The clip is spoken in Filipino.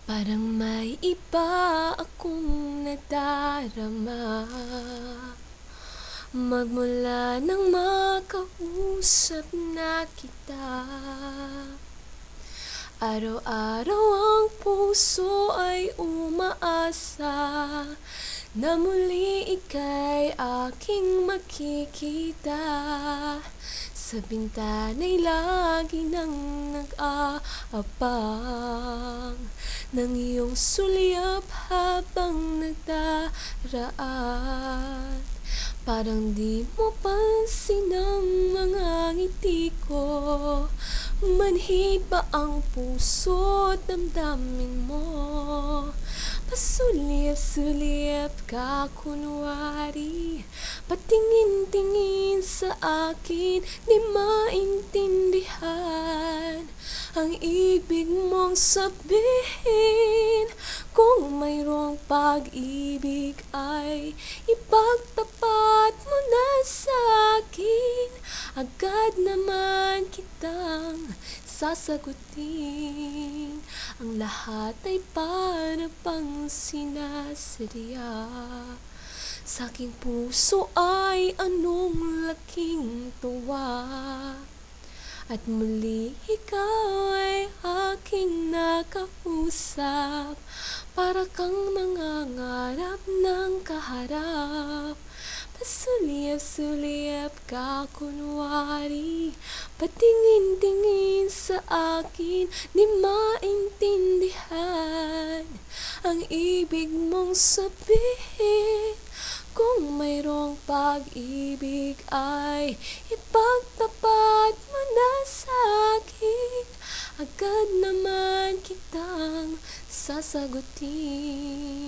Parang may iba akong nadarama magmula nang makausap na kita. Araw-araw ang puso ay umaasa na muli ika'y aking makikita. Sa bintana'y lagi nang nag-aabang ng iyong sulyap habang nagdaraan. Parang di mo pansin ang mga ngiti ko, manhid ba ang puso't damdamin mo? Pasulip-sulip ka kunwari, patingin-tingin sa akin, di maintindihan ang ibig mong sabihin. Kung mayroong pag-ibig ay ipagtapat mo na sa akin, agad naman kitang sasagutin. Ang lahat ay para bang sinasadya. Sa aking puso ay anong laking tuwa, at muli ikaw ay aking nakausap. Para kang nangangarap ng kaharap, pasulip-sulip ka kunwari, patingin-tingin sa akin, di maintindihan ang ibig mong sabihin. Kung mayroong pag-ibig ay ipagtapat mo na sa akin, agad naman kitang sasagutin.